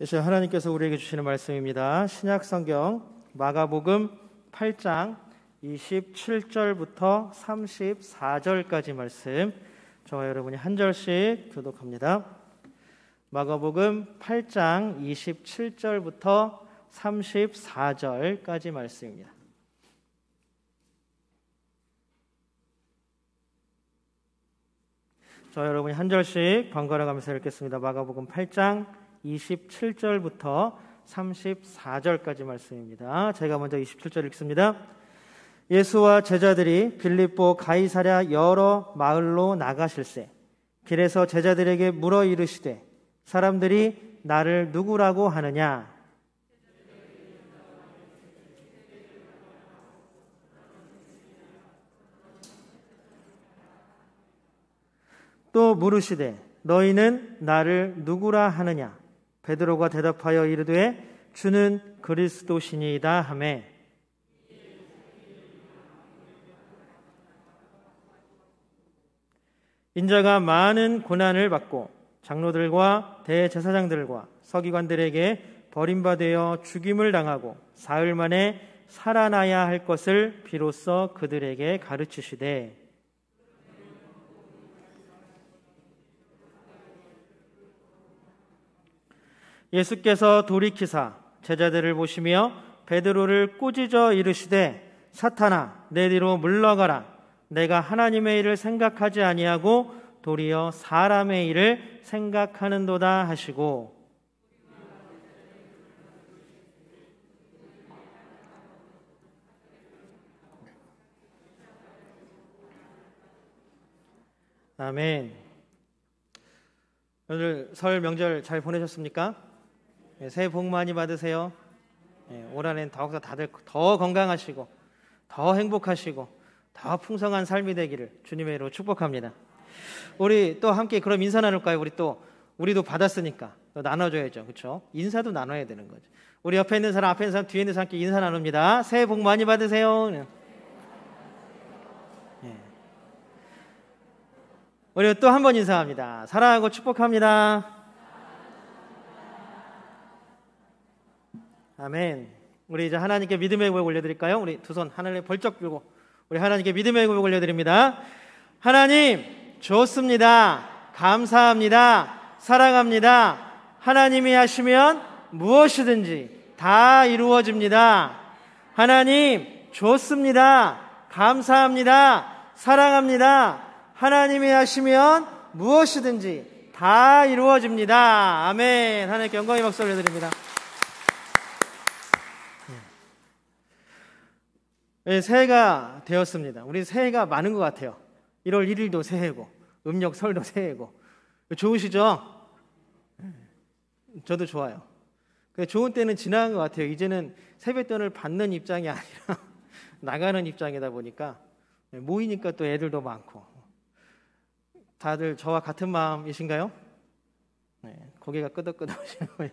이제 하나님께서 우리에게 주시는 말씀입니다. 신약성경 마가복음 8장 27절부터 34절까지 말씀, 저와 여러분이 한 절씩 교독합니다. 마가복음 8장 27절부터 34절까지 말씀입니다. 저와 여러분이 한 절씩 번갈아 가면서 읽겠습니다. 마가복음 8장 27절부터 34절까지 말씀입니다. 제가 먼저 27절 읽습니다. 예수와 제자들이 빌립보 가이사랴 여러 마을로 나가실세 길에서 제자들에게 물어 이르시되 사람들이 나를 누구라고 하느냐? 또 물으시되 너희는 나를 누구라 하느냐? 베드로가 대답하여 이르되 주는 그리스도시니이다 하매 인자가 많은 고난을 받고 장로들과 대제사장들과 서기관들에게 버림받아 죽임을 당하고 사흘 만에 살아나야 할 것을 비로소 그들에게 가르치시되 예수께서 돌이키사 제자들을 보시며 베드로를 꾸짖어 이르시되 사탄아 내 뒤로 물러가라. 내가 하나님의 일을 생각하지 아니하고 도리어 사람의 일을 생각하는도다 하시고 아멘. 오늘 설 명절 잘 보내셨습니까? 새해 복 많이 받으세요. 올 한해는 더욱더 다들 더 건강하시고 더 행복하시고 더 풍성한 삶이 되기를 주님의 이름으로 축복합니다. 우리 또 함께 그럼 인사 나눌까요? 우리도 받았으니까 또 나눠줘야죠. 그렇죠? 인사도 나눠야 되는 거죠. 우리 옆에 있는 사람, 앞에 있는 사람, 뒤에 있는 사람께 인사 나눕니다. 새해 복 많이 받으세요. 우리 또 한 번 인사합니다. 사랑하고 축복합니다. 아멘. 우리 이제 하나님께 믿음의 고백 올려드릴까요? 우리 두 손 하늘에 벌쩍 들고 우리 하나님께 믿음의 고백 올려드립니다. 하나님 좋습니다. 감사합니다. 사랑합니다. 하나님이 하시면 무엇이든지 다 이루어집니다. 하나님 좋습니다. 감사합니다. 사랑합니다. 하나님이 하시면 무엇이든지 다 이루어집니다. 아멘. 하나님께 영광의 박수 올려드립니다. 네, 새해가 되었습니다. 우리 새해가 많은 것 같아요. 1월 1일도 새해고 음력 설도 새해고 좋으시죠? 저도 좋아요. 좋은 때는 지나간 것 같아요. 이제는 세뱃돈을 받는 입장이 아니라 나가는 입장이다 보니까 모이니까 또 애들도 많고 다들 저와 같은 마음이신가요? 네, 고개가 끄덕끄덕하시는 거예요.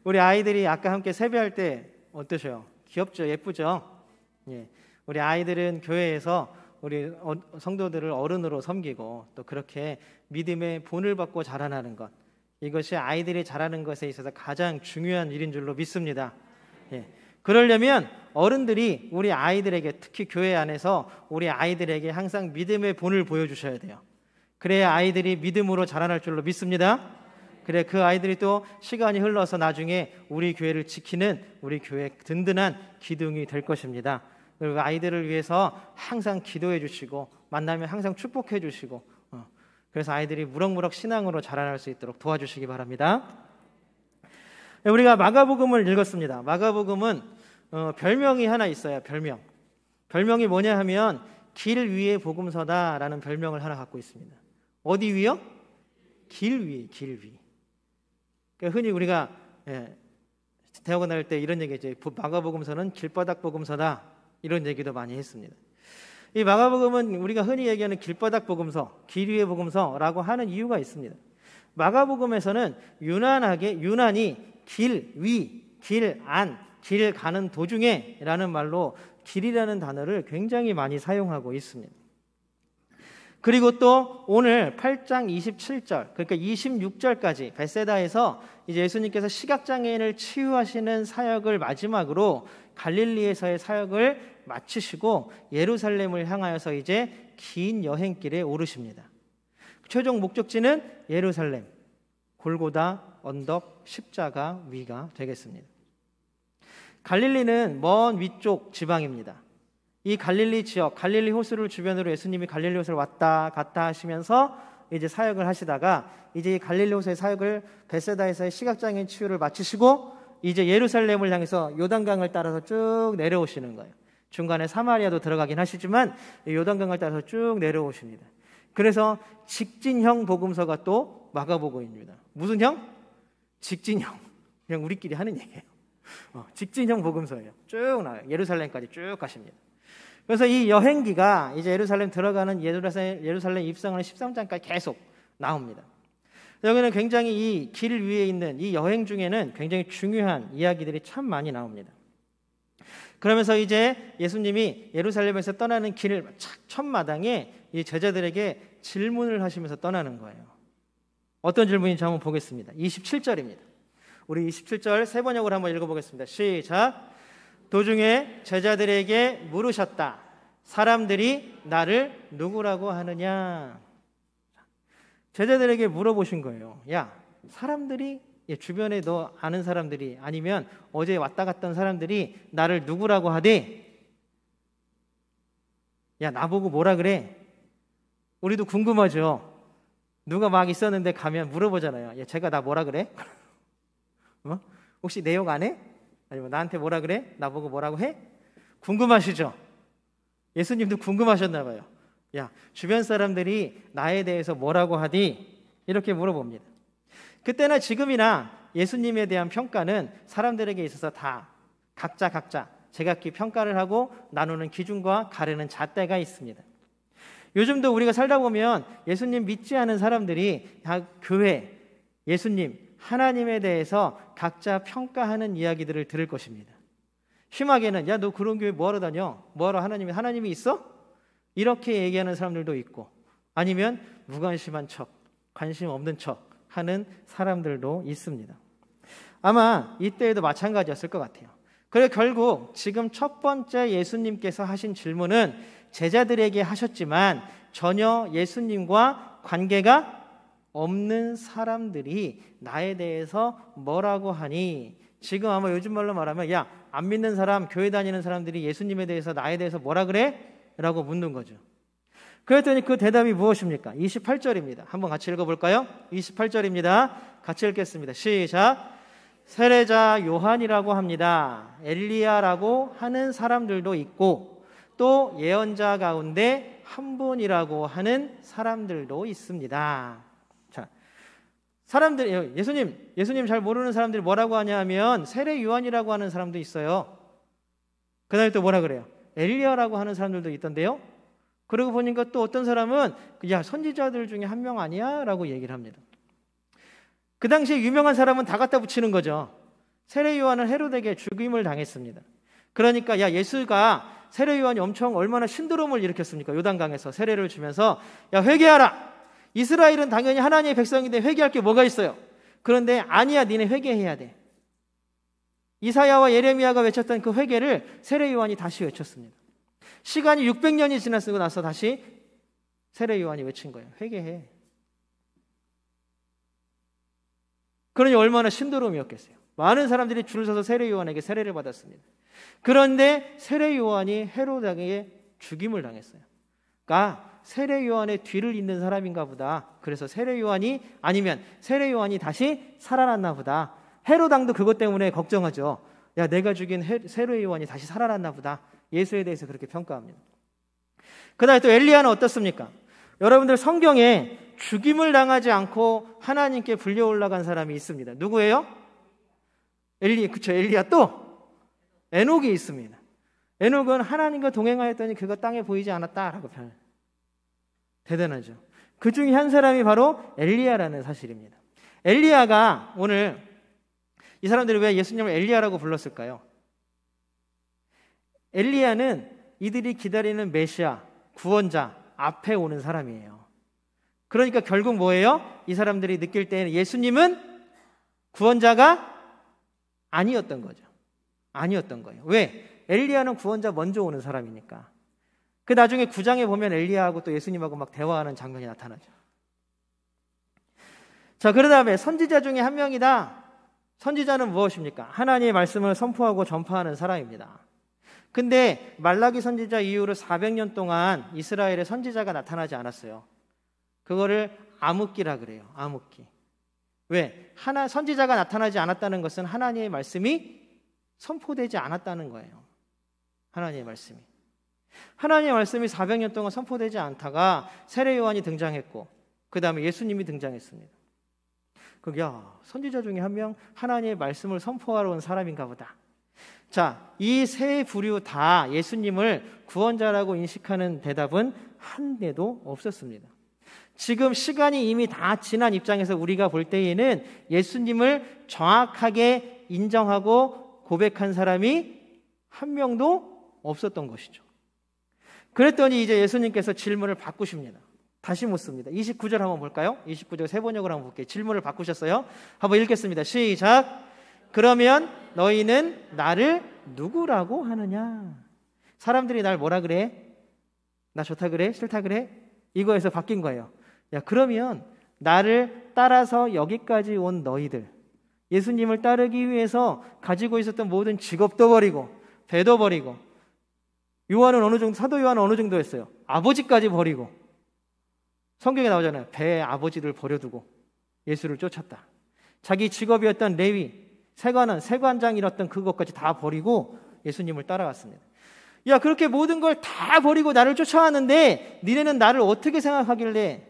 우리 아이들이 아까 함께 세배할 때 어떠셔요? 귀엽죠? 예쁘죠? 예. 우리 아이들은 교회에서 우리 성도들을 어른으로 섬기고 또 그렇게 믿음의 본을 받고 자라나는 것, 이것이 아이들이 자라는 것에 있어서 가장 중요한 일인 줄로 믿습니다. 예. 그러려면 어른들이 우리 아이들에게, 특히 교회 안에서 우리 아이들에게 항상 믿음의 본을 보여주셔야 돼요. 그래야 아이들이 믿음으로 자라날 줄로 믿습니다. 그래 그 아이들이 또 시간이 흘러서 나중에 우리 교회를 지키는 우리 교회의 든든한 기둥이 될 것입니다. 그리고 아이들을 위해서 항상 기도해 주시고 만나면 항상 축복해 주시고 그래서 아이들이 무럭무럭 신앙으로 자라날 수 있도록 도와주시기 바랍니다. 우리가 마가복음을 읽었습니다. 마가복음은 별명이 하나 있어요. 별명이 뭐냐 하면 길 위의 복음서다라는 별명을 하나 갖고 있습니다. 어디 위요? 길 위. 흔히 우리가 대학원 다닐 때 이런 얘기죠. 마가복음서는 길바닥 복음서다 이런 얘기도 많이 했습니다. 이 마가복음은 우리가 흔히 얘기하는 길바닥 복음서, 길 위의 복음서라고 하는 이유가 있습니다. 마가복음에서는 유난히 길 위, 길 안, 길 가는 도중에 라는 말로 길이라는 단어를 굉장히 많이 사용하고 있습니다. 그리고 또 오늘 8장 27절, 그러니까 26절까지 베세다에서 이제 예수님께서 시각장애인을 치유하시는 사역을 마지막으로 갈릴리에서의 사역을 마치시고 예루살렘을 향하여서 이제 긴 여행길에 오르십니다. 최종 목적지는 예루살렘, 골고다 언덕 십자가 위가 되겠습니다. 갈릴리는 먼 위쪽 지방입니다. 이 갈릴리 지역, 갈릴리 호수를 주변으로 예수님이 갈릴리 호수를 왔다 갔다 하시면서 이제 사역을 하시다가 이제 이 갈릴리 호수의 사역을 베세다에서의 시각장애인 치유를 마치시고 이제 예루살렘을 향해서 요단강을 따라서 쭉 내려오시는 거예요. 중간에 사마리아도 들어가긴 하시지만 요단강을 따라서 쭉 내려오십니다. 그래서 직진형 복음서가 또 마가복음입니다. 무슨 형? 직진형. 그냥 우리끼리 하는 얘기예요. 직진형 복음서예요. 쭉 나와요. 예루살렘까지 쭉 가십니다. 그래서 이 여행기가 이제 예루살렘 들어가는 예루살렘 입성하는 13장까지 계속 나옵니다. 여기는 굉장히 이 길 위에 있는 이 여행 중에는 굉장히 중요한 이야기들이 참 많이 나옵니다. 그러면서 이제 예수님이 예루살렘에서 떠나는 길 첫 마당에 이 제자들에게 질문을 하시면서 떠나는 거예요. 어떤 질문인지 한번 보겠습니다. 27절입니다. 우리 27절 세 번역으로 한번 읽어보겠습니다. 시작. 도중에 제자들에게 물으셨다. 사람들이 나를 누구라고 하느냐? 제자들에게 물어보신 거예요. 야, 사람들이 주변에 너 아는 사람들이 아니면 어제 왔다 갔던 사람들이 나를 누구라고 하대? 야, 나보고 뭐라 그래? 우리도 궁금하죠. 누가 막 있었는데 가면 물어보잖아요. 야, 제가 나 뭐라 그래? 혹시 내 욕 안 해? 아니면 나한테 뭐라 그래? 나보고 뭐라고 해? 궁금하시죠? 예수님도 궁금하셨나 봐요. 야, 주변 사람들이 나에 대해서 뭐라고 하디? 이렇게 물어봅니다. 그때나 지금이나 예수님에 대한 평가는 사람들에게 있어서 다 각자 제각기 평가를 하고 나누는 기준과 가르는 잣대가 있습니다. 요즘도 우리가 살다 보면 예수님 믿지 않은 사람들이 다 교회, 예수님, 하나님에 대해서 각자 평가하는 이야기들을 들을 것입니다. 심하게는 야, 너 그런 교회 뭐하러 다녀? 뭐하러 하나님이 있어? 이렇게 얘기하는 사람들도 있고, 아니면 무관심한 척, 관심 없는 척 하는 사람들도 있습니다. 아마 이때에도 마찬가지였을 것 같아요. 그래 결국 지금 첫 번째 예수님께서 하신 질문은 제자들에게 하셨지만 전혀 예수님과 관계가 없는 사람들이 나에 대해서 뭐라고 하니? 지금 아마 요즘 말로 말하면 야, 안 믿는 사람, 교회 다니는 사람들이 예수님에 대해서 나에 대해서 뭐라 그래? 라고 묻는 거죠. 그랬더니 그 대답이 무엇입니까? 28절입니다. 한번 같이 읽어볼까요? 28절입니다. 같이 읽겠습니다. 시작. 세례자 요한이라고 합니다. 엘리야라고 하는 사람들도 있고 또 예언자 가운데 한 분이라고 하는 사람들도 있습니다. 자, 사람들 예수님 잘 모르는 사람들이 뭐라고 하냐 하면 세례 요한이라고 하는 사람도 있어요. 그다음에 또 뭐라 그래요? 엘리야라고 하는 사람들도 있던데요. 그러고 보니까 또 어떤 사람은 야, 선지자들 중에 한 명 아니야? 라고 얘기를 합니다. 그 당시에 유명한 사람은 다 갖다 붙이는 거죠. 세례 요한은 헤로데에게 죽임을 당했습니다. 그러니까 야, 예수가 세례 요한이 얼마나 신드롬을 일으켰습니까? 요단강에서 세례를 주면서 야, 회개하라. 이스라엘은 당연히 하나님의 백성인데 회개할 게 뭐가 있어요? 그런데 아니야, 니네 회개해야 돼. 이사야와 예레미야가 외쳤던 그 회개를 세례 요한이 다시 외쳤습니다. 시간이 600년이 지났고 나서 다시 세례 요한이 외친 거예요. 회개해. 그러니 얼마나 신드롬이었겠어요. 많은 사람들이 줄을 서서 세례 요한에게 세례를 받았습니다. 그런데 세례 요한이 헤로데에게 죽임을 당했어요. 그러니까 세례 요한의 뒤를 잇는 사람인가 보다. 그래서 세례 요한이 아니면 세례 요한이 다시 살아났나 보다. 헤로당도 그것 때문에 걱정하죠. 야, 내가 죽인 세례 요한이 다시 살아났나 보다. 예수에 대해서 그렇게 평가합니다. 그다음에 또 엘리야는 어떻습니까? 여러분들 성경에 죽임을 당하지 않고 하나님께 불려 올라간 사람이 있습니다. 누구예요? 엘리야 또 에녹이 있습니다. 에녹은 하나님과 동행하였더니 그가 땅에 보이지 않았다라고 표현해요. 대단하죠. 그 중에 한 사람이 바로 엘리야라는 사실입니다. 엘리야가 오늘 이 사람들이 왜 예수님을 엘리야라고 불렀을까요? 엘리야는 이들이 기다리는 메시아, 구원자, 앞에 오는 사람이에요. 그러니까 결국 뭐예요? 이 사람들이 느낄 때는 예수님은 구원자가 아니었던 거죠. 아니었던 거예요. 왜? 엘리야는 구원자 먼저 오는 사람이니까. 그 나중에 9장에 보면 엘리야하고 또 예수님하고 막 대화하는 장면이 나타나죠. 자, 그 다음에 선지자 중에 한 명이다. 선지자는 무엇입니까? 하나님의 말씀을 선포하고 전파하는 사람입니다. 근데 말라기 선지자 이후로 400년 동안 이스라엘에 선지자가 나타나지 않았어요. 그거를 암흑기라 그래요. 암흑기. 왜? 선지자가 나타나지 않았다는 것은 하나님의 말씀이 선포되지 않았다는 거예요. 하나님의 말씀이 400년 동안 선포되지 않다가 세례 요한이 등장했고 그 다음에 예수님이 등장했습니다. 선지자 중에 한 명 하나님의 말씀을 선포하러 온 사람인가 보다. 자, 이 세 부류 다 예수님을 구원자라고 인식하는 대답은 한 개도 없었습니다. 지금 시간이 이미 다 지난 입장에서 우리가 볼 때에는 예수님을 정확하게 인정하고 고백한 사람이 한 명도 없었던 것이죠. 그랬더니 이제 예수님께서 질문을 바꾸십니다. 다시 묻습니다. 29절 한번 볼까요? 29절 세 번역으로 한번 볼게요. 질문을 바꾸셨어요. 한번 읽겠습니다. 시작. 그러면 너희는 나를 누구라고 하느냐? 사람들이 날 뭐라 그래? 나 좋다 그래? 싫다 그래? 이거에서 바뀐 거예요. 그러면 나를 따라서 여기까지 온 너희들, 예수님을 따르기 위해서 가지고 있었던 모든 직업도 버리고 배도 버리고, 요한은 어느 정도, 사도 요한은 어느 정도 했어요? 아버지까지 버리고. 성경에 나오잖아요. 배에 아버지를 버려두고 예수를 쫓았다. 자기 직업이었던 레위, 세관장이었던 그것까지 다 버리고 예수님을 따라갔습니다. 그렇게 모든 걸 다 버리고 나를 쫓아왔는데 니네는 나를 어떻게 생각하길래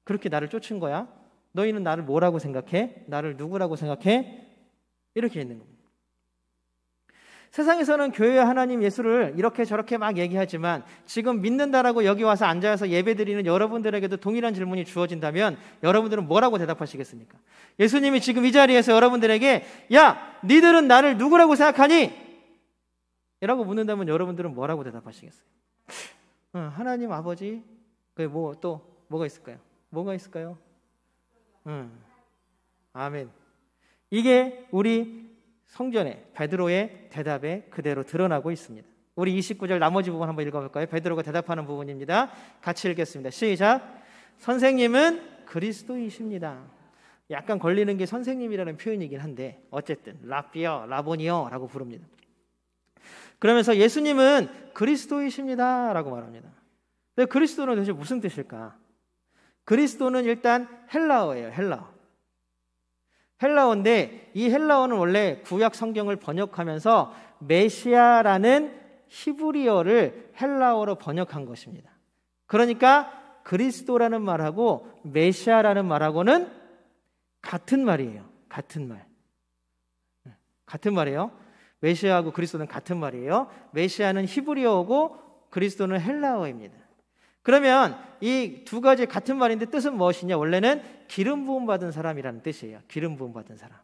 그렇게 나를 쫓은 거야? 너희는 나를 뭐라고 생각해? 나를 누구라고 생각해? 이렇게 있는 겁니다. 세상에서는 교회 하나님 예수를 이렇게 저렇게 막 얘기하지만 지금 믿는다라고 여기 와서 앉아서 예배드리는 여러분들에게도 동일한 질문이 주어진다면 여러분들은 뭐라고 대답하시겠습니까? 예수님이 지금 이 자리에서 여러분들에게 니들은 나를 누구라고 생각하니? 라고 묻는다면 여러분들은 뭐라고 대답하시겠어요? 하나님 아버지? 뭐가 있을까요? 뭐가 있을까요? 아멘. 이게 우리 성전의 베드로의 대답에 그대로 드러나고 있습니다. 우리 29절 나머지 부분 한번 읽어볼까요? 베드로가 대답하는 부분입니다. 같이 읽겠습니다. 시작. 선생님은 그리스도이십니다. 약간 걸리는 게 선생님이라는 표현이긴 한데 어쨌든 라비어, 라보니어 라고 부릅니다. 그러면서 예수님은 그리스도이십니다 라고 말합니다. 근데 그리스도는 도대체 무슨 뜻일까? 그리스도는 일단 헬라어예요. 헬라어인데 이 헬라어는 원래 구약 성경을 번역하면서 메시아라는 히브리어를 헬라어로 번역한 것입니다. 그러니까 그리스도라는 말하고 메시아라는 말하고는 같은 말이에요. 같은 말이에요. 메시아하고 그리스도는 같은 말이에요. 메시아는 히브리어고 그리스도는 헬라어입니다. 그러면 이 두 가지 같은 말인데 뜻은 무엇이냐? 원래는 기름 부음 받은 사람이라는 뜻이에요. 기름 부음 받은 사람.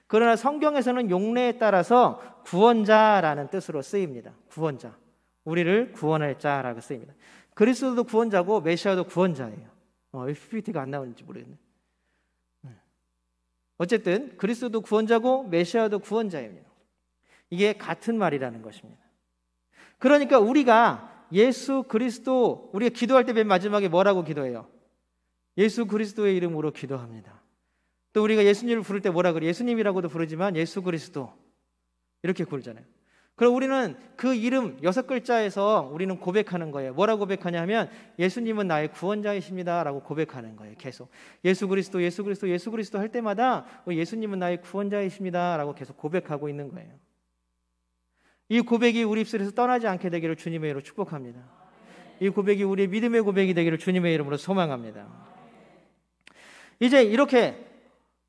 그러나 성경에서는 용례에 따라서 구원자라는 뜻으로 쓰입니다. 구원자. 우리를 구원할 자라고 쓰입니다. 그리스도도 구원자고 메시아도 구원자예요. PPT가 안 나오는지 모르겠네. 어쨌든 그리스도도 구원자고 메시아도 구원자입니다. 이게 같은 말이라는 것입니다. 그러니까 우리가 예수 그리스도, 우리가 기도할 때 맨 마지막에 뭐라고 기도해요? 예수 그리스도의 이름으로 기도합니다. 또 우리가 예수님을 부를 때 뭐라 그래요? 예수님이라고도 부르지만 예수 그리스도 이렇게 부르잖아요. 그럼 우리는 그 이름 6글자에서 우리는 고백하는 거예요. 뭐라고 고백하냐 하면 예수님은 나의 구원자이십니다 라고 고백하는 거예요. 계속 예수 그리스도 할 때마다 예수님은 나의 구원자이십니다 라고 계속 고백하고 있는 거예요. 이 고백이 우리 입술에서 떠나지 않게 되기를 주님의 이름으로 축복합니다. 이 고백이 우리의 믿음의 고백이 되기를 주님의 이름으로 소망합니다. 이제 이렇게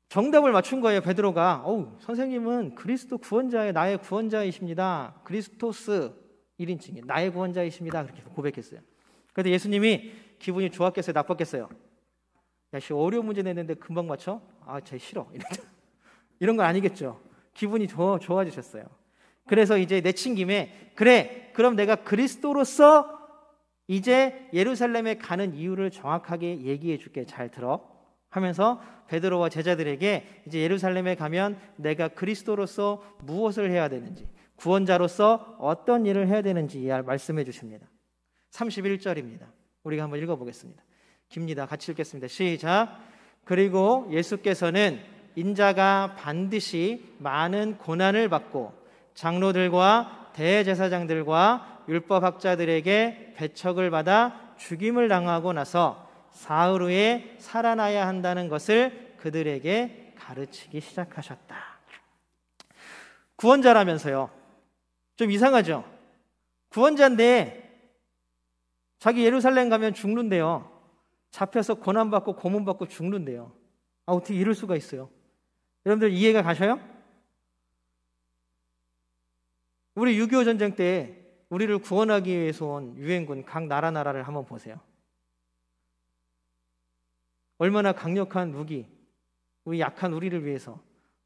정답을 맞춘 거예요. 베드로가 선생님은 그리스도 구원자의 나의 구원자이십니다. 그리스토스 1인칭이 나의 구원자이십니다. 그렇게 고백했어요. 그런데 예수님이 기분이 좋았겠어요? 나빴겠어요? 어려운 문제 냈는데 금방 맞춰? 쟤 싫어. 이런 건 아니겠죠. 기분이 좋아지셨어요. 그래서 이제 내친 김에 그래, 그럼 내가 그리스도로서 이제 예루살렘에 가는 이유를 정확하게 얘기해 줄게. 잘 들어. 하면서 베드로와 제자들에게 이제 예루살렘에 가면 내가 그리스도로서 무엇을 해야 되는지, 구원자로서 어떤 일을 해야 되는지 말씀해 주십니다. 31절입니다. 우리가 한번 읽어보겠습니다. 깁니다. 같이 읽겠습니다. 시작. 그리고 예수께서는 인자가 반드시 많은 고난을 받고 장로들과 대제사장들과 율법학자들에게 배척을 받아 죽임을 당하고 나서 사흘 후에 살아나야 한다는 것을 그들에게 가르치기 시작하셨다. 구원자라면서요. 좀 이상하죠? 구원자인데 자기 예루살렘 가면 죽는데요. 잡혀서 고난받고 고문받고 죽는데요. 어떻게 이럴 수가 있어요? 여러분들 이해가 가셔요? 우리 6.25 전쟁 때 우리를 구원하기 위해서 온 유엔군 각 나라를 한번 보세요. 얼마나 강력한 무기, 우리 약한 우리를 위해서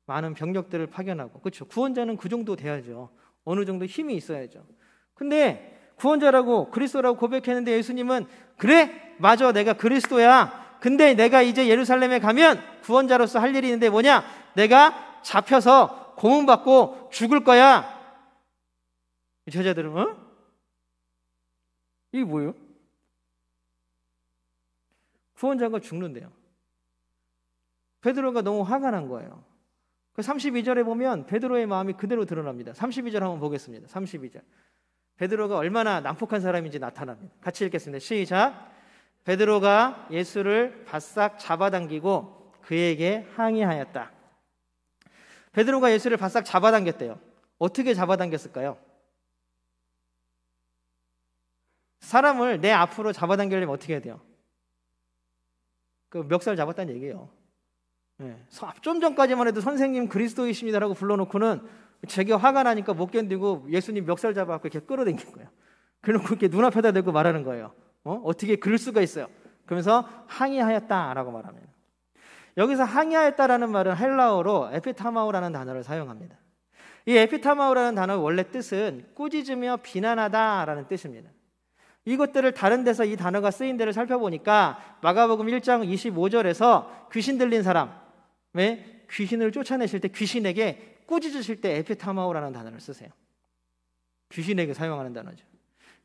많은 병력들을 파견하고, 그렇죠? 구원자는 그 정도 돼야죠. 어느 정도 힘이 있어야죠. 근데 구원자라고 그리스도라고 고백했는데 예수님은 그래? 맞아, 내가 그리스도야. 근데 내가 이제 예루살렘에 가면 구원자로서 할 일이 있는데 뭐냐? 내가 잡혀서 고문받고 죽을 거야. 제자들은 이게 뭐예요? 구원자가 죽는데요. 베드로가 너무 화가 난 거예요. 32절에 보면 베드로의 마음이 그대로 드러납니다. 32절 한번 보겠습니다. 32절. 베드로가 얼마나 난폭한 사람인지 나타납니다. 같이 읽겠습니다. 시작. 베드로가 예수를 바싹 잡아당기고 그에게 항의하였다. 베드로가 예수를 바싹 잡아당겼대요. 어떻게 잡아당겼을까요? 사람을 내 앞으로 잡아당기려면 어떻게 해야 돼요? 그 멱살 잡았다는 얘기예요. 좀 전까지만 해도 선생님 그리스도이십니다라고 불러놓고는 제게 화가 나니까 못 견디고 예수님 멱살 잡아갖고 이렇게 끌어당긴 거예요. 그래놓고 이렇게 눈앞에다 대고 말하는 거예요. 어떻게 그럴 수가 있어요? 그러면서 항의하였다라고 말합니다. 여기서 항의하였다라는 말은 헬라어로 에피타마오라는 단어를 사용합니다. 이 에피타마오라는 단어의 원래 뜻은 꾸짖으며 비난하다라는 뜻입니다. 이것들을 다른 데서 이 단어가 쓰인 데를 살펴보니까 마가복음 1장 25절에서 귀신 들린 사람, 귀신을 쫓아내실 때 귀신에게 꾸짖으실 때 에피타마오라는 단어를 쓰세요. 귀신에게 사용하는 단어죠.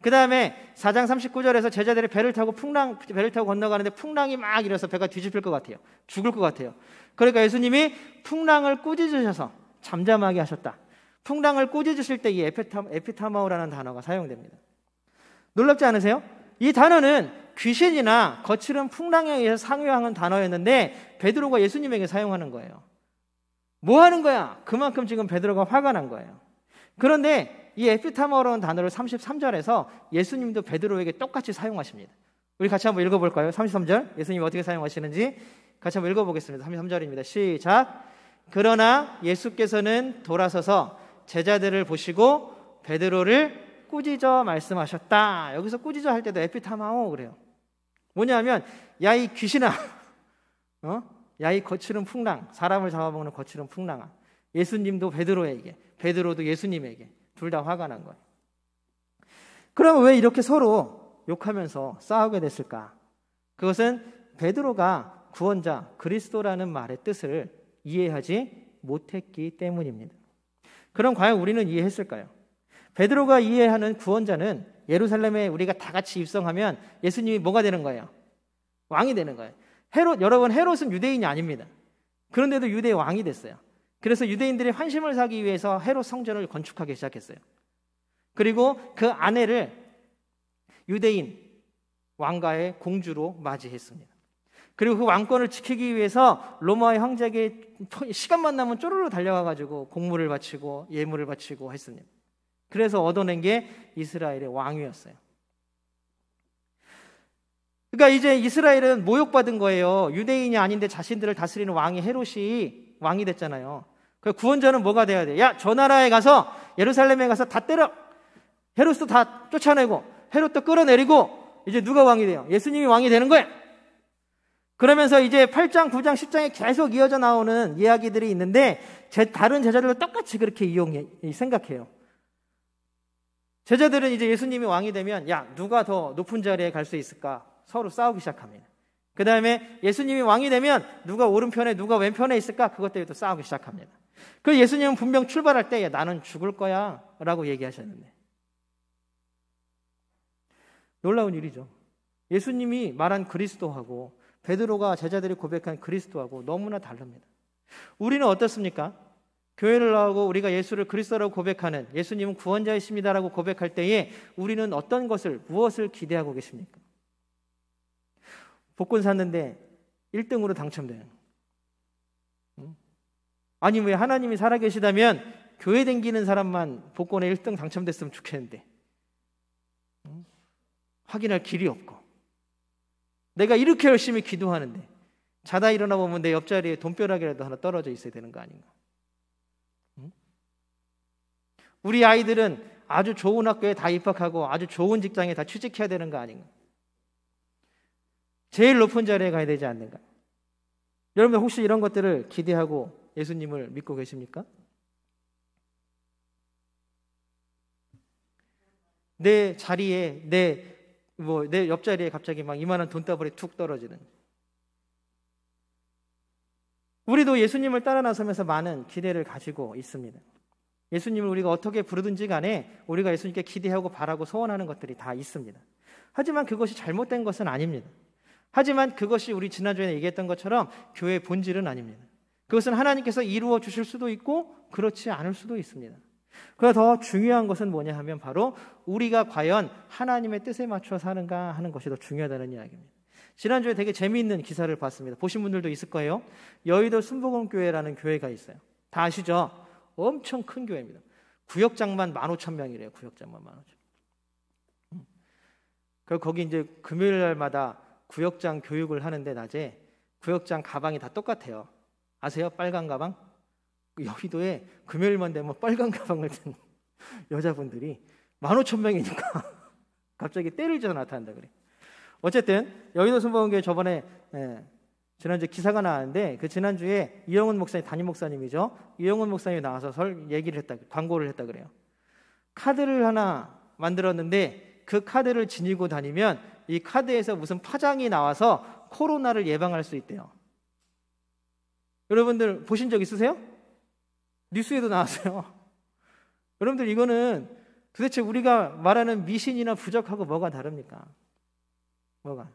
그 다음에 4장 39절에서 제자들이 배를 타고 건너가는데 풍랑이 막 일어서 배가 뒤집힐 것 같아요. 죽을 것 같아요. 그러니까 예수님이 풍랑을 꾸짖으셔서 잠잠하게 하셨다. 풍랑을 꾸짖으실 때 이 에피타마오라는 단어가 사용됩니다. 놀랍지 않으세요? 이 단어는 귀신이나 거칠은 풍랑에 의해서 상호하는 단어였는데 베드로가 예수님에게 사용하는 거예요. 뭐 하는 거야? 그만큼 지금 베드로가 화가 난 거예요. 그런데 이 에피타마오라는 단어를 33절에서 예수님도 베드로에게 똑같이 사용하십니다. 우리 같이 한번 읽어볼까요? 33절 예수님이 어떻게 사용하시는지 같이 한번 읽어보겠습니다. 33절입니다. 시작. 그러나 예수께서는 돌아서서 제자들을 보시고 베드로를 꾸짖어 말씀하셨다. 여기서 꾸짖어 할 때도 에피타마오 그래요. 뭐냐면 야 이 귀신아, 야 이 거칠은 풍랑, 사람을 잡아먹는 거칠은 풍랑아. 예수님도 베드로에게, 베드로도 예수님에게 둘 다 화가 난 거예요. 그럼 왜 이렇게 서로 욕하면서 싸우게 됐을까? 그것은 베드로가 구원자 그리스도라는 말의 뜻을 이해하지 못했기 때문입니다. 그럼 과연 우리는 이해했을까요? 베드로가 이해하는 구원자는 예루살렘에 우리가 다 같이 입성하면 예수님이 뭐가 되는 거예요? 왕이 되는 거예요. 여러분 헤롯은 유대인이 아닙니다. 그런데도 유대의 왕이 됐어요. 그래서 유대인들이 환심을 사기 위해서 헤롯 성전을 건축하기 시작했어요. 그리고 그 아내를 유대인 왕가의 공주로 맞이했습니다. 그리고 그 왕권을 지키기 위해서 로마의 황제에게 시간만 나면 쪼르르 달려가가지고 공물을 바치고 예물을 바치고 했습니다. 그래서 얻어낸 게 이스라엘의 왕위였어요. 그러니까 이제 이스라엘은 모욕받은 거예요. 유대인이 아닌데 자신들을 다스리는 왕이 헤롯이 왕이 됐잖아요. 그 구원자는 뭐가 돼야 돼? 야, 저 나라에 가서 예루살렘에 가서 다 때려. 헤롯도 다 쫓아내고 헤롯도 끌어내리고 이제 누가 왕이 돼요? 예수님이 왕이 되는 거예요. 그러면서 이제 8장, 9장, 10장에 계속 이어져 나오는 이야기들이 있는데 다른 제자들도 똑같이 그렇게 생각해요. 제자들은 이제 예수님이 왕이 되면 야, 누가 더 높은 자리에 갈 수 있을까? 서로 싸우기 시작합니다. 그 다음에 예수님이 왕이 되면 누가 오른편에 누가 왼편에 있을까? 그것 때문에 또 싸우기 시작합니다. 그 예수님은 분명 출발할 때 야, 나는 죽을 거야 라고 얘기하셨는데, 놀라운 일이죠. 예수님이 말한 그리스도하고 베드로가 제자들이 고백한 그리스도하고 너무나 다릅니다. 우리는 어떻습니까? 교회를 나오고 우리가 예수를 그리스도라고 고백하는, 예수님은 구원자이십니다라고 고백할 때에 우리는 어떤 것을, 무엇을 기대하고 계십니까? 복권 샀는데 1등으로 당첨되는, 아니 왜 하나님이 살아계시다면 교회 댕기는 사람만 복권에 1등 당첨됐으면 좋겠는데 확인할 길이 없고, 내가 이렇게 열심히 기도하는데 자다 일어나 보면 내 옆자리에 돈벼락이라도 하나 떨어져 있어야 되는 거 아닌가? 우리 아이들은 아주 좋은 학교에 다 입학하고 아주 좋은 직장에 다 취직해야 되는 거 아닌가? 제일 높은 자리에 가야 되지 않는가? 여러분 혹시 이런 것들을 기대하고 예수님을 믿고 계십니까? 내 자리에, 내 옆자리에 갑자기 막 이만한 돈다발이 툭 떨어지는, 우리도 예수님을 따라 나서면서 많은 기대를 가지고 있습니다. 예수님을 우리가 어떻게 부르든지 간에 우리가 예수님께 기대하고 바라고 소원하는 것들이 다 있습니다. 하지만 그것이 잘못된 것은 아닙니다. 하지만 그것이 우리 지난주에 얘기했던 것처럼 교회의 본질은 아닙니다. 그것은 하나님께서 이루어 주실 수도 있고 그렇지 않을 수도 있습니다. 그러나 더 중요한 것은 뭐냐 하면 바로 우리가 과연 하나님의 뜻에 맞춰 사는가 하는 것이 더 중요하다는 이야기입니다. 지난주에 되게 재미있는 기사를 봤습니다. 보신 분들도 있을 거예요. 여의도 순복음교회라는 교회가 있어요. 다 아시죠? 엄청 큰 교회입니다. 구역장만 15,000명이래요. 구역장만 15,000명. 그리고 거기 이제 금요일 날마다 구역장 교육을 하는데 낮에 구역장 가방이 다 똑같아요. 아세요? 빨간 가방? 여의도에 금요일만 되면 빨간 가방을 든 여자분들이 15,000명이니까 갑자기 때를 지어 나타난다 그래. 어쨌든 여의도 순복음교회 저번에 지난주에 기사가 나왔는데, 그 지난주에 이영훈 목사님, 담임 목사님이죠. 이영훈 목사님이 나와서 얘기를 했다, 광고를 했다 그래요. 카드를 하나 만들었는데 그 카드를 지니고 다니면 이 카드에서 무슨 파장이 나와서 코로나를 예방할 수 있대요. 여러분들 보신 적 있으세요? 뉴스에도 나왔어요. 여러분들 이거는 도대체 우리가 말하는 미신이나 부적하고 뭐가 다릅니까? 뭐가?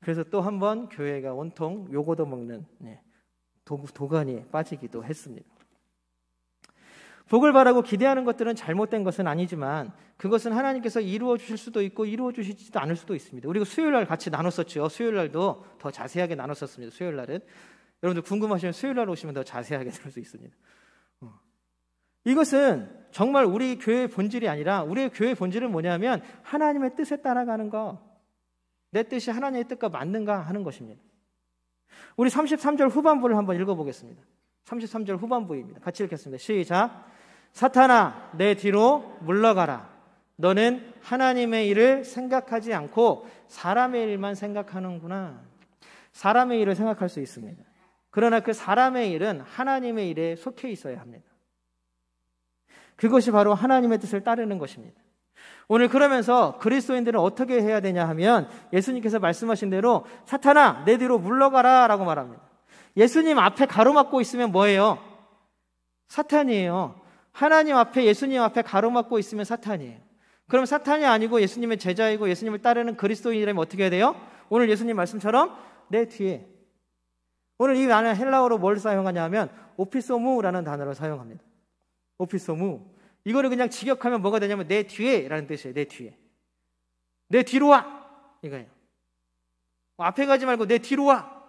그래서 또 한 번 교회가 온통 요거도 먹는 도가니에 빠지기도 했습니다. 복을 바라고 기대하는 것들은 잘못된 것은 아니지만 그것은 하나님께서 이루어 주실 수도 있고 이루어 주시지도 않을 수도 있습니다. 우리가 수요일날 같이 나눴었죠. 수요일날도 더 자세하게 나눴었습니다. 수요일날은 여러분들 궁금하시면 수요일날 오시면 더 자세하게 들을 수 있습니다. 이것은 정말 우리 교회의 본질이 아니라, 우리의 교회의 본질은 뭐냐면 하나님의 뜻에 따라가는 거, 내 뜻이 하나님의 뜻과 맞는가 하는 것입니다. 우리 33절 후반부를 한번 읽어보겠습니다. 33절 후반부입니다. 같이 읽겠습니다. 시작. 사탄아, 내 뒤로 물러가라. 너는 하나님의 일을 생각하지 않고 사람의 일만 생각하는구나. 사람의 일을 생각할 수 있습니다. 그러나 그 사람의 일은 하나님의 일에 속해 있어야 합니다. 그것이 바로 하나님의 뜻을 따르는 것입니다. 오늘 그러면서 그리스도인들은 어떻게 해야 되냐 하면 예수님께서 말씀하신 대로 사탄아, 내 뒤로 물러가라 라고 말합니다. 예수님 앞에 가로막고 있으면 뭐예요? 사탄이에요. 하나님 앞에, 예수님 앞에 가로막고 있으면 사탄이에요. 그럼 사탄이 아니고 예수님의 제자이고 예수님을 따르는 그리스도인이라면 어떻게 해야 돼요? 오늘 예수님 말씀처럼 내 뒤에. 오늘 이 안에 헬라어로 뭘 사용하냐 하면 오피소무라는 단어를 사용합니다. 오피소무. 이거를 그냥 직역하면 뭐가 되냐면 내 뒤에 라는 뜻이에요. 내 뒤에. 내 뒤로 와. 이거예요. 앞에 가지 말고 내 뒤로 와.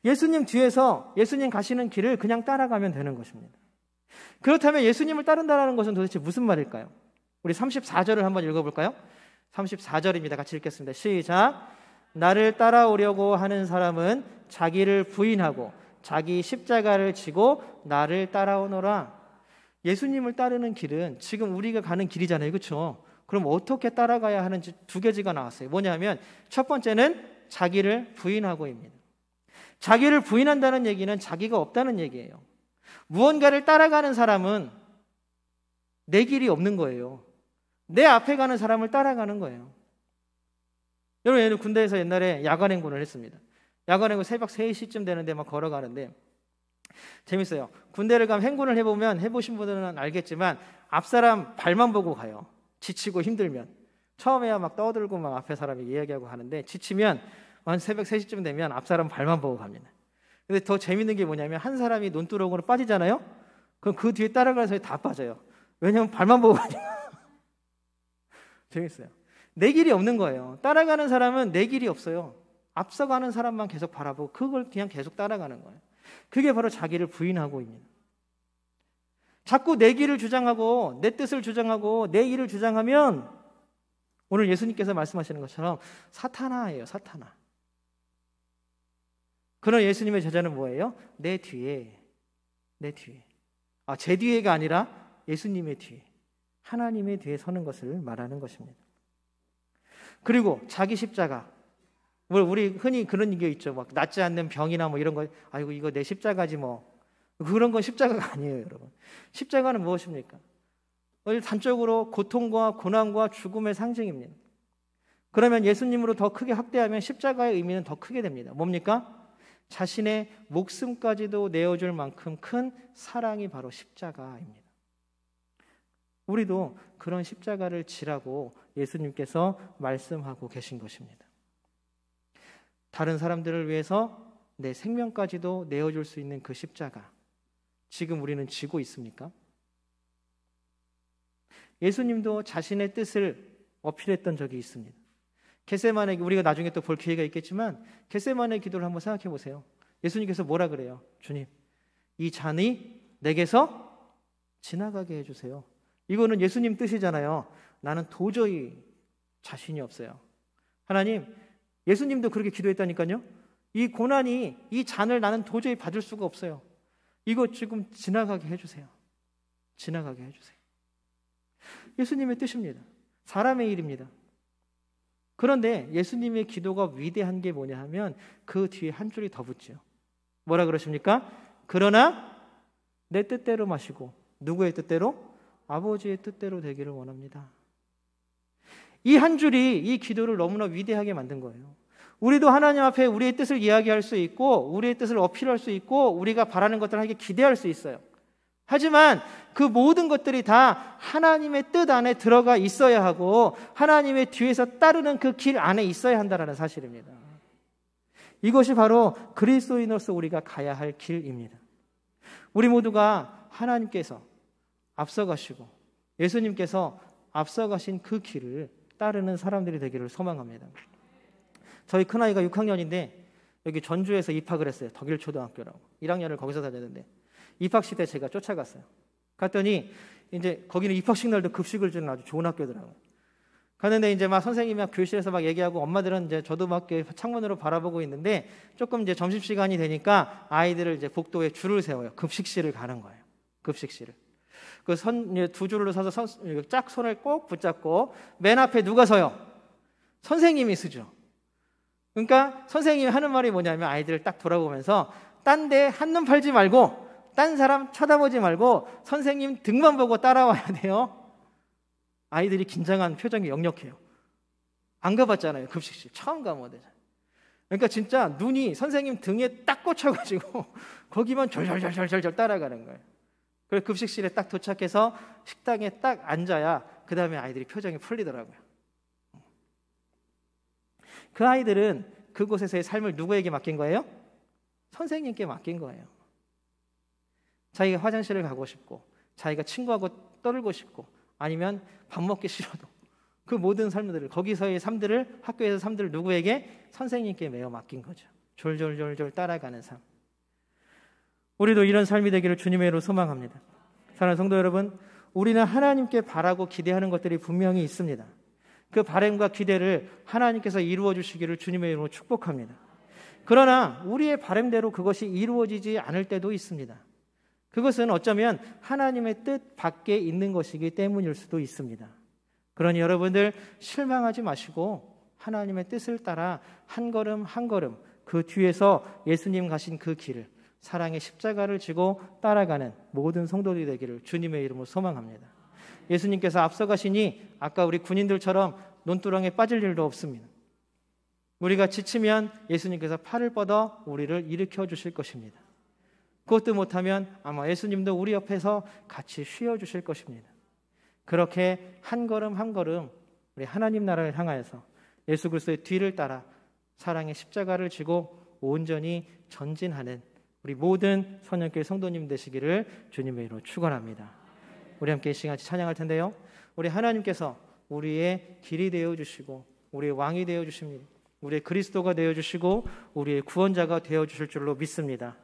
예수님 뒤에서 예수님 가시는 길을 그냥 따라가면 되는 것입니다. 그렇다면 예수님을 따른다는 것은 도대체 무슨 말일까요? 우리 34절을 한번 읽어볼까요? 34절입니다. 같이 읽겠습니다. 시작. 나를 따라오려고 하는 사람은 자기를 부인하고 자기 십자가를 지고 나를 따라오너라. 예수님을 따르는 길은 지금 우리가 가는 길이잖아요. 그렇죠? 그럼 어떻게 따라가야 하는지 두 가지가 나왔어요. 뭐냐면 첫 번째는 자기를 부인하고입니다. 자기를 부인한다는 얘기는 자기가 없다는 얘기예요. 무언가를 따라가는 사람은 내 길이 없는 거예요. 내 앞에 가는 사람을 따라가는 거예요. 여러분, 얘는 군대에서 옛날에 야간행군을 했습니다. 야간행군 새벽 3시쯤 되는데 막 걸어가는데 재밌어요. 군대를 가면 행군을 해보면, 해보신 분들은 알겠지만 앞사람 발만 보고 가요. 지치고 힘들면. 처음에야 막 떠들고 막 앞에 사람이 이야기하고 하는데 지치면 한 새벽 3시쯤 되면 앞사람 발만 보고 갑니다. 근데 더 재밌는 게 뭐냐면 한 사람이 논두렁으로 빠지잖아요. 그럼 그 뒤에 따라가는 사람이 다 빠져요. 왜냐면 발만 보고 가니까. 재밌어요. 내 길이 없는 거예요. 따라가는 사람은 내 길이 없어요. 앞서가는 사람만 계속 바라보고 그걸 그냥 계속 따라가는 거예요. 그게 바로 자기를 부인하고 입니다. 자꾸 내 길을 주장하고 내 뜻을 주장하고 내 일을 주장하면 오늘 예수님께서 말씀하시는 것처럼 사탄아예요. 사탄아. 그런 예수님의 제자는 뭐예요? 내 뒤에. 제 뒤에가 아니라 예수님의 뒤에, 하나님의 뒤에 서는 것을 말하는 것입니다. 그리고 자기 십자가. 우리 흔히 그런 게 있죠. 막 낫지 않는 병이나 뭐 이런 거, 아이고 이거 내 십자가지 뭐. 그런 건 십자가가 아니에요, 여러분. 십자가는 무엇입니까? 단적으로 고통과 고난과 죽음의 상징입니다. 그러면 예수님으로 더 크게 확대하면 십자가의 의미는 더 크게 됩니다. 뭡니까? 자신의 목숨까지도 내어줄 만큼 큰 사랑이 바로 십자가입니다. 우리도 그런 십자가를 지라고 예수님께서 말씀하고 계신 것입니다. 다른 사람들을 위해서 내 생명까지도 내어줄 수 있는 그 십자가, 지금 우리는 지고 있습니까? 예수님도 자신의 뜻을 어필했던 적이 있습니다. 겟세마네, 우리가 나중에 또 볼 기회가 있겠지만 겟세마네 기도를 한번 생각해 보세요. 예수님께서 뭐라 그래요? 주님, 이 잔이 내게서 지나가게 해주세요. 이거는 예수님 뜻이잖아요. 나는 도저히 자신이 없어요. 하나님, 예수님도 그렇게 기도했다니까요. 이 고난이, 이 잔을 나는 도저히 받을 수가 없어요. 이거 지금 지나가게 해주세요. 지나가게 해주세요. 예수님의 뜻입니다. 사람의 일입니다. 그런데 예수님의 기도가 위대한 게 뭐냐 하면 그 뒤에 한 줄이 더 붙죠. 뭐라 그러십니까? 그러나 내 뜻대로 마시고 누구의 뜻대로? 아버지의 뜻대로 되기를 원합니다. 이 한 줄이 이 기도를 너무나 위대하게 만든 거예요. 우리도 하나님 앞에 우리의 뜻을 이야기할 수 있고 우리의 뜻을 어필할 수 있고 우리가 바라는 것들을 하게 기대할 수 있어요. 하지만 그 모든 것들이 다 하나님의 뜻 안에 들어가 있어야 하고 하나님의 뒤에서 따르는 그 길 안에 있어야 한다는 사실입니다. 이것이 바로 그리스도인으로서 우리가 가야 할 길입니다. 우리 모두가 하나님께서 앞서가시고 예수님께서 앞서가신 그 길을 따르는 사람들이 되기를 소망합니다. 저희 큰아이가 6학년인데 여기 전주에서 입학을 했어요. 덕일초등학교라고. 1학년을 거기서 다녔는데 입학식 때 제가 쫓아갔어요. 갔더니 이제 거기는 입학식 날도 급식을 주는 아주 좋은 학교더라고요. 갔는데 이제 막 선생님이 막 교실에서 막 얘기하고 엄마들은 이제 저도 막 창문으로 바라보고 있는데 조금 이제 점심시간이 되니까 아이들을 이제 복도에 줄을 세워요. 급식실을 가는 거예요. 급식실을. 두 줄로 서서 짝 손을 꼭 붙잡고 맨 앞에 누가 서요? 선생님이 서죠. 그러니까 선생님이 하는 말이 뭐냐면 아이들을 딱 돌아보면서 딴 데 한눈 팔지 말고 딴 사람 쳐다보지 말고 선생님 등만 보고 따라와야 돼요. 아이들이 긴장한 표정이 역력해요. 안 가봤잖아요. 급식실. 처음 가면 되잖아요. 그러니까 진짜 눈이 선생님 등에 딱 꽂혀가지고 거기만 절절절절절 따라가는 거예요. 그래서 급식실에 딱 도착해서 식당에 딱 앉아야 그 다음에 아이들이 표정이 풀리더라고요. 그 아이들은 그곳에서의 삶을 누구에게 맡긴 거예요? 선생님께 맡긴 거예요. 자기가 화장실을 가고 싶고 자기가 친구하고 떠들고 싶고 아니면 밥 먹기 싫어도 그 모든 삶들을 거기서의 삶들을 학교에서 삶들을 누구에게? 선생님께 매어 맡긴 거죠. 졸졸졸졸 따라가는 삶. 우리도 이런 삶이 되기를 주님의 이름으로 소망합니다. 사랑하는 성도 여러분, 우리는 하나님께 바라고 기대하는 것들이 분명히 있습니다. 그 바람과 기대를 하나님께서 이루어 주시기를 주님의 이름으로 축복합니다. 그러나 우리의 바람대로 그것이 이루어지지 않을 때도 있습니다. 그것은 어쩌면 하나님의 뜻 밖에 있는 것이기 때문일 수도 있습니다. 그러니 여러분들 실망하지 마시고 하나님의 뜻을 따라 한 걸음 한 걸음 그 뒤에서 예수님 가신 그 길을 사랑의 십자가를 지고 따라가는 모든 성도들이 되기를 주님의 이름으로 소망합니다. 예수님께서 앞서가시니 아까 우리 군인들처럼 논두렁에 빠질 일도 없습니다. 우리가 지치면 예수님께서 팔을 뻗어 우리를 일으켜 주실 것입니다. 그것도 못하면 아마 예수님도 우리 옆에서 같이 쉬어주실 것입니다. 그렇게 한 걸음 한 걸음 우리 하나님 나라를 향하여서 예수 그리스도의 뒤를 따라 사랑의 십자가를 지고 온전히 전진하는 우리 모든 선영교회 성도님 되시기를 주님의 이름으로 축원합니다. 우리 함께 이 시간 같이 찬양할 텐데요, 우리 하나님께서 우리의 길이 되어주시고 우리의 왕이 되어주십니다. 우리의 그리스도가 되어주시고 우리의 구원자가 되어주실 줄로 믿습니다.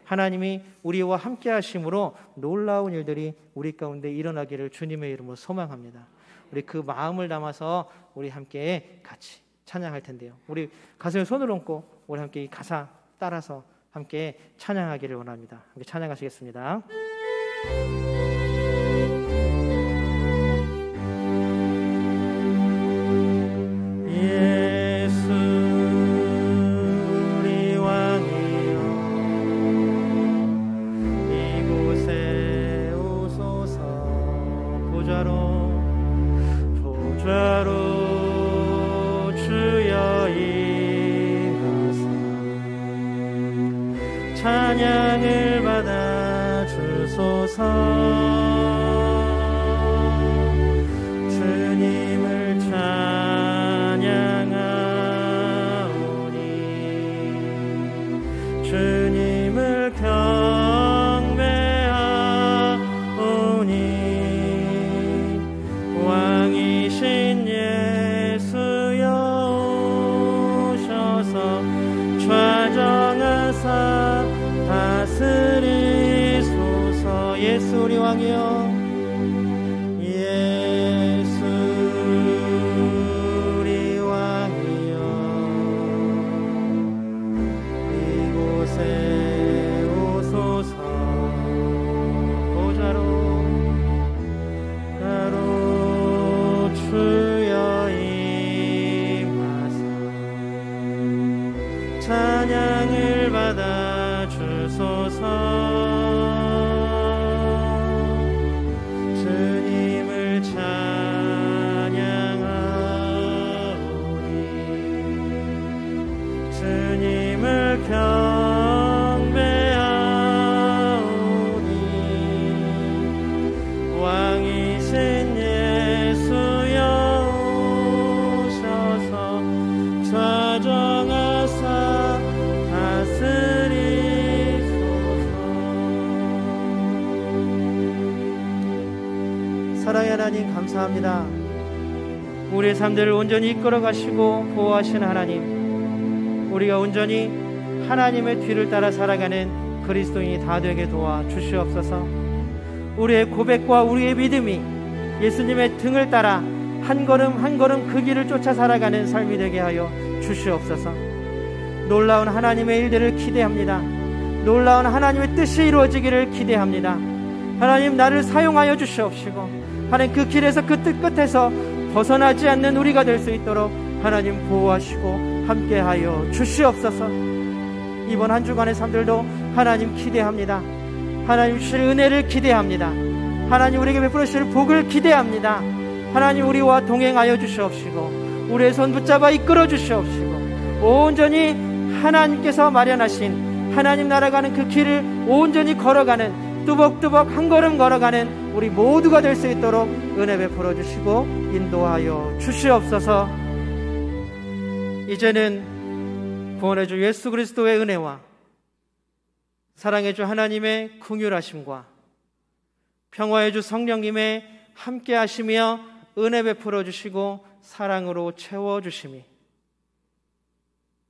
하나님이 우리와 함께 하심으로 놀라운 일들이 우리 가운데 일어나기를 주님의 이름으로 소망합니다. 우리 그 마음을 담아서 우리 함께 같이 찬양할 텐데요, 우리 가슴에 손을 얹고 우리 함께 이 가사 따라서 함께 찬양하기를 원합니다. 함께 찬양하시겠습니다. 찬양을 받아 주소서. 주님을 찬양하오니 주님을 경배하오니 왕이신 예수여 오셔서 좌정하사 다스리소서. 예수 우리 왕이여, 예수 우리 왕이여, 이곳에 오소서. 보좌로 주여 임하사 찬양을 받아 주소서. 주님을 찬양하오니 주님을 경배하오니 왕이신 예수여 오셔서 좌정하사 사랑의 하나님 감사합니다. 우리의 삶들을 온전히 이끌어 가시고 보호하시는 하나님, 우리가 온전히 하나님의 뒤를 따라 살아가는 그리스도인이 다 되게 도와 주시옵소서. 우리의 고백과 우리의 믿음이 예수님의 등을 따라 한 걸음 한 걸음 그 길을 쫓아 살아가는 삶이 되게 하여 주시옵소서. 놀라운 하나님의 일들을 기대합니다. 놀라운 하나님의 뜻이 이루어지기를 기대합니다. 하나님, 나를 사용하여 주시옵시고 하나님, 그 길에서 그 뜻 끝에서 벗어나지 않는 우리가 될 수 있도록 하나님 보호하시고 함께하여 주시옵소서. 이번 한 주간의 삶들도 하나님 기대합니다. 하나님 주실 은혜를 기대합니다. 하나님 우리에게 베풀어 주실 복을 기대합니다. 하나님 우리와 동행하여 주시옵시고 우리의 손 붙잡아 이끌어 주시옵시고 온전히 하나님께서 마련하신 하나님 나라가는 그 길을 온전히 걸어가는, 뚜벅뚜벅 한 걸음 걸어가는 우리 모두가 될 수 있도록 은혜 베풀어 주시고 인도하여 주시옵소서. 이제는 구원의 주 예수 그리스도의 은혜와 사랑의 주 하나님의 긍휼하심과 평화의 주 성령님의 함께 하시며 은혜 베풀어 주시고 사랑으로 채워 주심이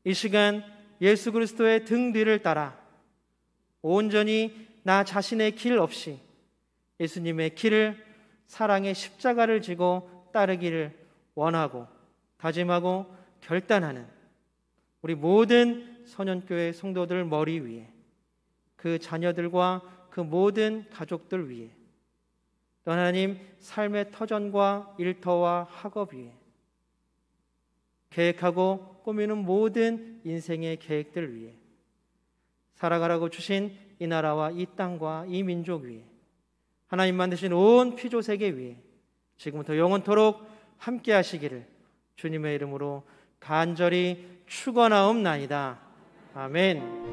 이 시간 예수 그리스도의 등 뒤를 따라 온전히 나 자신의 길 없이 예수님의 길을, 사랑의 십자가를 지고 따르기를 원하고 다짐하고 결단하는 우리 모든 선연교회 성도들 머리 위에, 그 자녀들과 그 모든 가족들 위에, 또 하나님 삶의 터전과 일터와 학업 위에 계획하고 꾸미는 모든 인생의 계획들 위에 살아가라고 주신 이 나라와 이 땅과 이 민족 위에, 하나님 만드신 온 피조 세계 위에 지금부터 영원토록 함께 하시기를 주님의 이름으로 간절히 축원하옵나이다. 아멘.